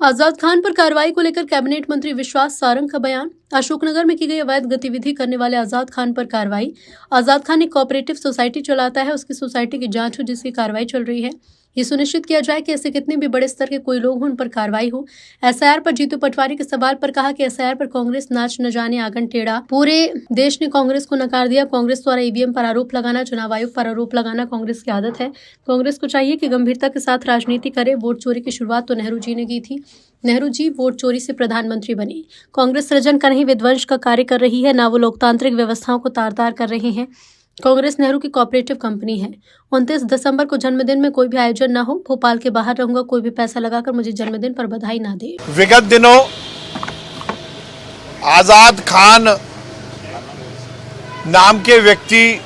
आजाद खान पर कार्रवाई को लेकर कैबिनेट मंत्री विश्वास सारंग का बयान। अशोकनगर में की गई अवैध गतिविधि करने वाले आजाद खान पर कार्रवाई। आजाद खान एक कोऑपरेटिव सोसाइटी चलाता है, उसकी सोसाइटी की जांच हो जिसकी कार्रवाई चल रही है। ये सुनिश्चित किया जाए कि ऐसे कितने भी बड़े स्तर के कोई लोग हों उन पर कार्रवाई हो। एसआईआर पर जीतू पटवारी के सवाल पर कहा कि एसआईआर पर कांग्रेस नाच न जाने आंगन टेढ़ा। पूरे देश ने कांग्रेस को नकार दिया। कांग्रेस द्वारा ईवीएम पर आरोप लगाना, चुनाव आयोग पर आरोप लगाना कांग्रेस की आदत है। कांग्रेस को चाहिए कि गंभीरता के साथ राजनीति करे। वोट चोरी की शुरुआत तो नेहरू जी ने की थी। नेहरू जी वोट चोरी से प्रधानमंत्री बने। कांग्रेस सृजन का नहीं विध्वंस का कार्य कर रही है, ना वो लोकतांत्रिक व्यवस्थाओं को तार-तार कर रहे हैं। कांग्रेस नेहरू की कोऑपरेटिव कंपनी है। 29 दिसंबर को जन्मदिन में कोई भी आयोजन ना हो, भोपाल के बाहर रहूंगा, कोई भी पैसा लगाकर मुझे जन्मदिन पर बधाई ना दे। विगत दिनों आजाद खान नाम के व्यक्ति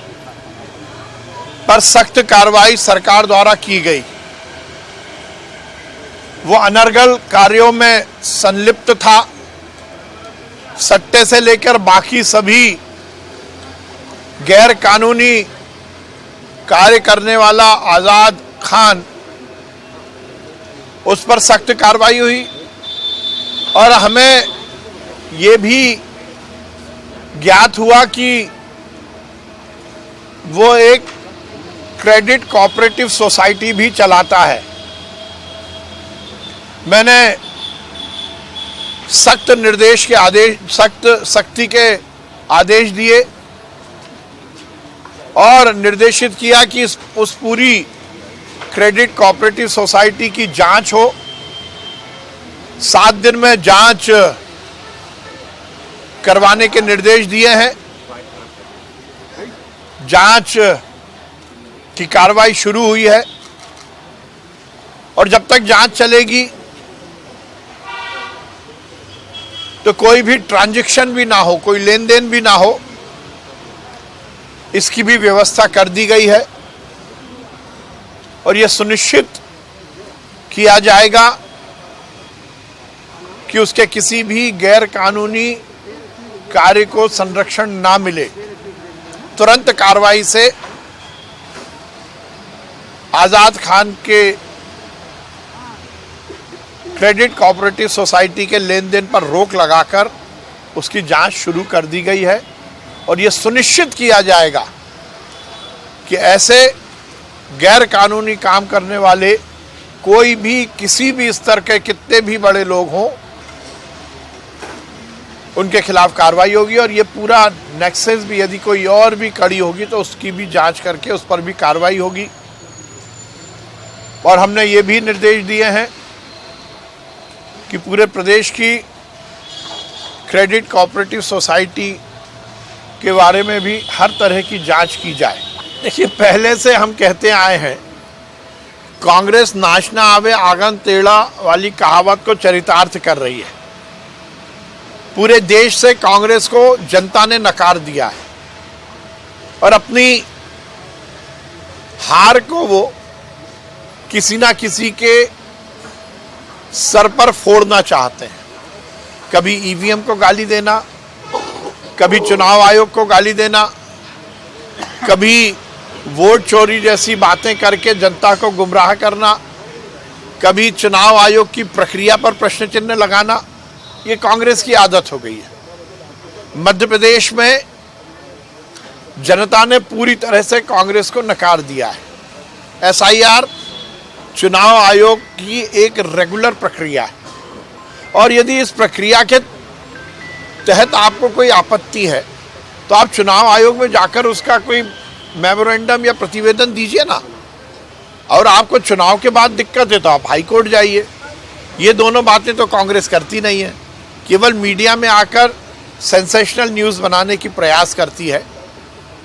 पर सख्त कार्रवाई सरकार द्वारा की गई। वो अनर्गल कार्यों में संलिप्त था। सट्टे से लेकर बाकी सभी गैर कानूनी कार्य करने वाला आजाद खान, उस पर सख्त कार्रवाई हुई। और हमें ये भी ज्ञात हुआ कि वो एक क्रेडिट कोऑपरेटिव सोसाइटी भी चलाता है। मैंने सख्ती के आदेश दिए और निर्देशित किया कि उस पूरी क्रेडिट कोऑपरेटिव सोसाइटी की जांच हो। 7 दिन में जांच करवाने के निर्देश दिए हैं। जांच की कार्रवाई शुरू हुई है और जब तक जांच चलेगी तो कोई भी ट्रांजैक्शन भी ना हो, कोई लेन देन भी ना हो, इसकी भी व्यवस्था कर दी गई है। और यह सुनिश्चित किया जाएगा कि उसके किसी भी गैर कानूनी कार्य को संरक्षण ना मिले। तुरंत कार्रवाई से आजाद खान के क्रेडिट कोऑपरेटिव सोसाइटी के लेन देन पर रोक लगाकर उसकी जांच शुरू कर दी गई है। और यह सुनिश्चित किया जाएगा कि ऐसे गैर कानूनी काम करने वाले कोई भी किसी भी स्तर के कितने भी बड़े लोग हों, उनके खिलाफ कार्रवाई होगी। और ये पूरा नेक्सस भी यदि कोई और भी कड़ी होगी तो उसकी भी जांच करके उस पर भी कार्रवाई होगी। और हमने ये भी निर्देश दिए हैं कि पूरे प्रदेश की क्रेडिट कोऑपरेटिव सोसाइटी के बारे में भी हर तरह की जांच की जाए। देखिए, पहले से हम कहते आए हैं, कांग्रेस नाच ना आवे आंगन टेढ़ा वाली कहावत को चरितार्थ कर रही है। पूरे देश से कांग्रेस को जनता ने नकार दिया है और अपनी हार को वो किसी ना किसी के सर पर फोड़ना चाहते हैं। कभी ईवीएम को गाली देना, कभी चुनाव आयोग को गाली देना, कभी वोट चोरी जैसी बातें करके जनता को गुमराह करना, कभी चुनाव आयोग की प्रक्रिया पर प्रश्न चिन्ह लगाना। ये कांग्रेस की आदत हो गई है। मध्य प्रदेश में जनता ने पूरी तरह से कांग्रेस को नकार दिया है। एसआईआर चुनाव आयोग की एक रेगुलर प्रक्रिया है और यदि इस प्रक्रिया के तहत आपको कोई आपत्ति है तो आप चुनाव आयोग में जाकर उसका कोई मेमोरेंडम या प्रतिवेदन दीजिए ना। और आपको चुनाव के बाद दिक्कत है तो आप हाई कोर्ट जाइए। ये दोनों बातें तो कांग्रेस करती नहीं है, केवल मीडिया में आकर सेंसेशनल न्यूज़ बनाने की प्रयास करती है।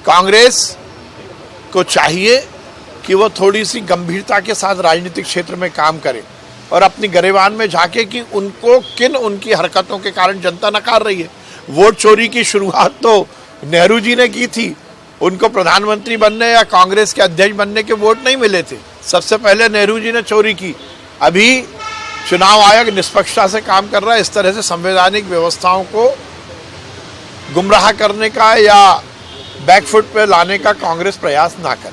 कांग्रेस को चाहिए कि वो थोड़ी सी गंभीरता के साथ राजनीतिक क्षेत्र में काम करे और अपनी गरेबान में झांके कि उनकी हरकतों के कारण जनता नकार रही है। वोट चोरी की शुरुआत तो नेहरू जी ने की थी। उनको प्रधानमंत्री बनने या कांग्रेस के अध्यक्ष बनने के वोट नहीं मिले थे। सबसे पहले नेहरू जी ने चोरी की। अभी चुनाव आयोग निष्पक्षता से काम कर रहा है। इस तरह से संवैधानिक व्यवस्थाओं को गुमराह करने का या बैकफुट पे लाने का कांग्रेस प्रयास ना करे।